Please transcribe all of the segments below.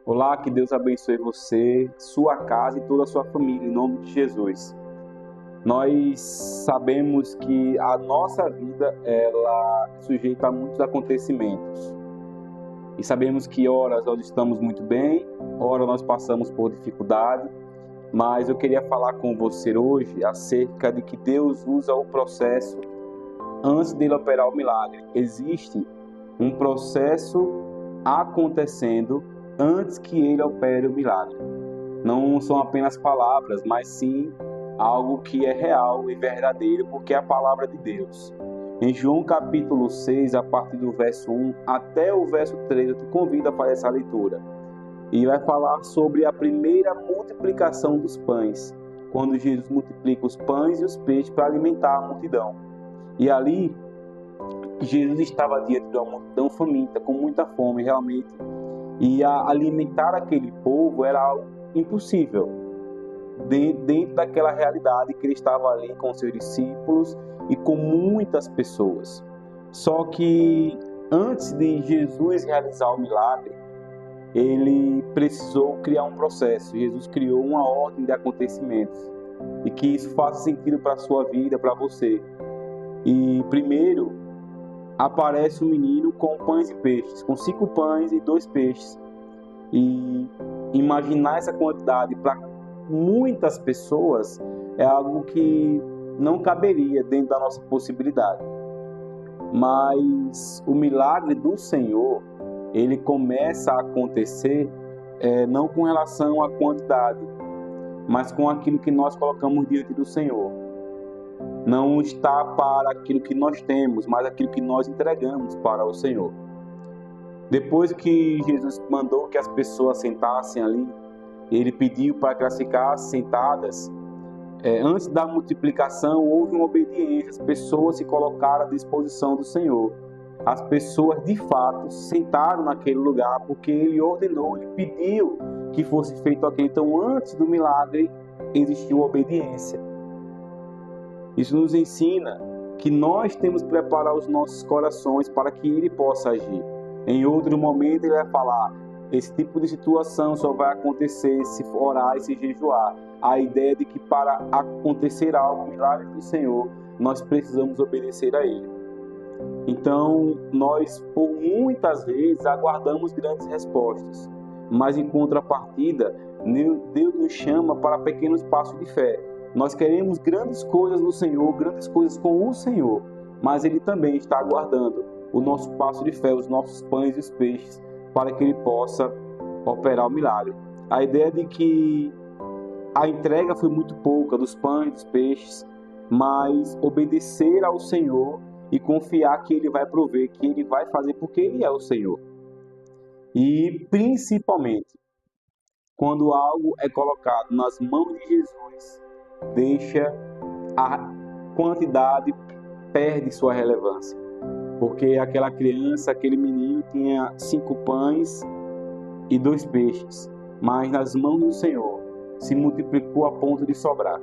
Olá, que Deus abençoe você, sua casa e toda a sua família, em nome de Jesus. Nós sabemos que a nossa vida ela é sujeita a muitos acontecimentos. E sabemos que horas nós estamos muito bem, horas nós passamos por dificuldade, mas eu queria falar com você hoje acerca de que Deus usa o processo antes dele operar o milagre. Existe um processo acontecendo antes que ele opere o milagre. Não são apenas palavras, mas sim algo que é real e verdadeiro, porque é a palavra de Deus. Em João capítulo 6, a partir do verso 1 até o verso 3, eu te convido a fazer essa leitura. E vai falar sobre a primeira multiplicação dos pães, quando Jesus multiplica os pães e os peixes para alimentar a multidão. E ali, Jesus estava diante de uma multidão faminta, com muita fome realmente, e alimentar aquele povo era algo impossível, dentro daquela realidade que ele estava ali com seus discípulos e com muitas pessoas. Só que antes de Jesus realizar o milagre, ele precisou criar um processo. Jesus criou uma ordem de acontecimentos e que isso faça sentido para a sua vida, para você. E primeiro aparece um menino com pães e peixes, com 5 pães e 2 peixes. E imaginar essa quantidade para muitas pessoas é algo que não caberia dentro da nossa possibilidade. Mas o milagre do Senhor, ele começa a acontecer não com relação à quantidade, mas com aquilo que nós colocamos diante do Senhor. Não está para aquilo que nós temos, mas aquilo que nós entregamos para o Senhor. Depois que Jesus mandou que as pessoas sentassem ali, ele pediu para que elas ficassem sentadas. Antes da multiplicação, houve uma obediência. As pessoas se colocaram à disposição do Senhor. As pessoas, de fato, sentaram naquele lugar porque ele ordenou, ele pediu que fosse feito aquilo. Então, antes do milagre, existiu obediência. Isso nos ensina que nós temos que preparar os nossos corações para que ele possa agir. Em outro momento ele vai falar, esse tipo de situação só vai acontecer se orar e se jejuar. A ideia de que para acontecer algo, milagre do Senhor, nós precisamos obedecer a ele. Então, nós por muitas vezes aguardamos grandes respostas, mas em contrapartida, Deus nos chama para pequenos passos de fé. Nós queremos grandes coisas no Senhor, grandes coisas com o Senhor, mas ele também está aguardando o nosso passo de fé, os nossos pães e os peixes, para que ele possa operar o milagre. A ideia de que a entrega foi muito pouca dos pães e dos peixes, mas obedecer ao Senhor e confiar que ele vai prover, que ele vai fazer, porque ele é o Senhor. E principalmente, quando algo é colocado nas mãos de Jesus, deixa a quantidade, perde sua relevância. Porque aquela criança, aquele menino tinha 5 pães e 2 peixes, mas nas mãos do Senhor se multiplicou a ponto de sobrar.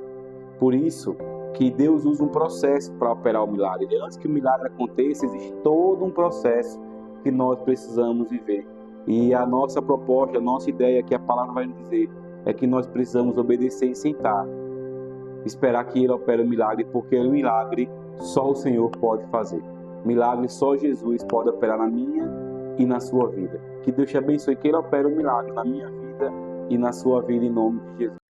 Por isso que Deus usa um processo para operar o milagre. E antes que o milagre aconteça, existe todo um processo que nós precisamos viver. E a nossa proposta, a nossa ideia, que a palavra vai nos dizer, é que nós precisamos obedecer e sentar, esperar que ele opere o milagre, porque o milagre só o Senhor pode fazer. Milagre só Jesus pode operar na minha e na sua vida. Que Deus te abençoe, que ele opere o milagre na minha vida e na sua vida, em nome de Jesus.